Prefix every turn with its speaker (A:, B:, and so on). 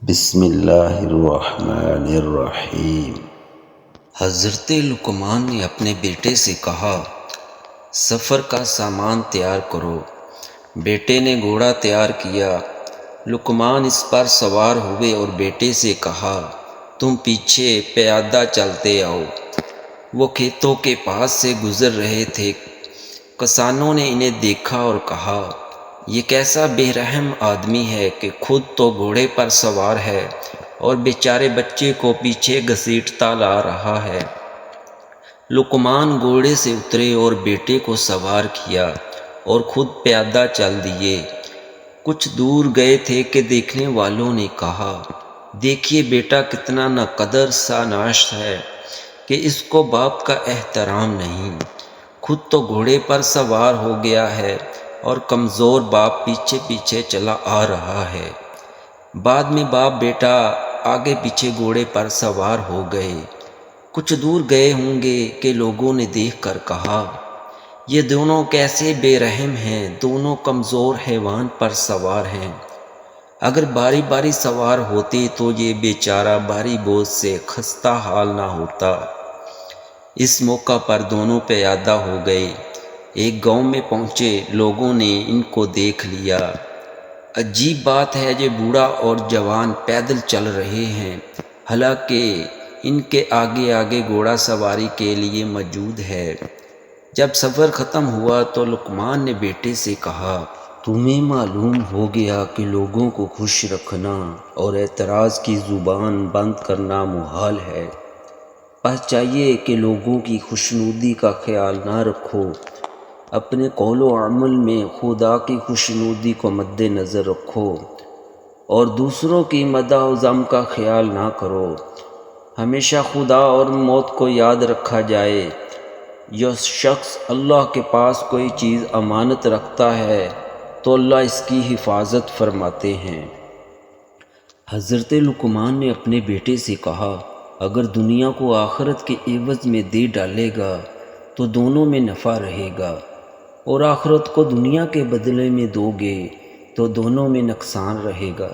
A: بسم اللہ الرحمن الرحیم۔
B: حضرت لقمان نے اپنے بیٹے سے کہا، سفر کا سامان تیار کرو۔ بیٹے نے گھوڑا تیار کیا۔ لقمان اس پر سوار ہوئے اور بیٹے سے کہا، تم پیچھے پیادہ چلتے آؤ۔ وہ کھیتوں کے پاس سے گزر رہے تھے۔ کسانوں نے انہیں دیکھا اور کہا، یہ کیسا بے رحم آدمی ہے کہ خود تو گھوڑے پر سوار ہے اور بیچارے بچے کو پیچھے گھسیٹتا لا رہا ہے۔ لقمان گھوڑے سے اترے اور بیٹے کو سوار کیا اور خود پیادہ چل دیے۔ کچھ دور گئے تھے کہ دیکھنے والوں نے کہا، دیکھیے بیٹا کتنا ناقدر سا ناش ہے کہ اس کو باپ کا احترام نہیں۔ خود تو گھوڑے پر سوار ہو گیا ہے اور کمزور باپ پیچھے پیچھے چلا آ رہا ہے۔ بعد میں باپ بیٹا آگے پیچھے گھوڑے پر سوار ہو گئے۔ کچھ دور گئے ہوں گے کہ لوگوں نے دیکھ کر کہا، یہ دونوں کیسے بے رحم ہیں، دونوں کمزور حیوان پر سوار ہیں۔ اگر باری باری سوار ہوتے تو یہ بیچارہ بھاری بوجھ سے خستہ حال نہ ہوتا۔ اس موقع پر دونوں پیادہ ہو گئے۔ ایک گاؤں میں پہنچے، لوگوں نے ان کو دیکھ لیا۔ عجیب بات ہے، یہ بوڑھا اور جوان پیدل چل رہے ہیں، حالانکہ ان کے آگے آگے گھوڑا سواری کے لیے موجود ہے۔ جب سفر ختم ہوا تو لقمان نے بیٹے سے کہا،
A: تمہیں معلوم ہو گیا کہ لوگوں کو خوش رکھنا اور اعتراض کی زبان بند کرنا محال ہے۔ بس چاہیے کہ لوگوں کی خوشنودی کا خیال نہ رکھو، اپنے قول و عمل میں خدا کی خوشنودی کو مد نظر رکھو اور دوسروں کی مدح و ذم کا خیال نہ کرو۔ ہمیشہ خدا اور موت کو یاد رکھا جائے۔ جو شخص اللہ کے پاس کوئی چیز امانت رکھتا ہے تو اللہ اس کی حفاظت فرماتے ہیں۔
B: حضرت لقمان نے اپنے بیٹے سے کہا، اگر دنیا کو آخرت کے عوض میں دے ڈالے گا تو دونوں میں نفع رہے گا، اور آخرت کو دنیا کے بدلے میں دو گے تو دونوں میں نقصان رہے گا۔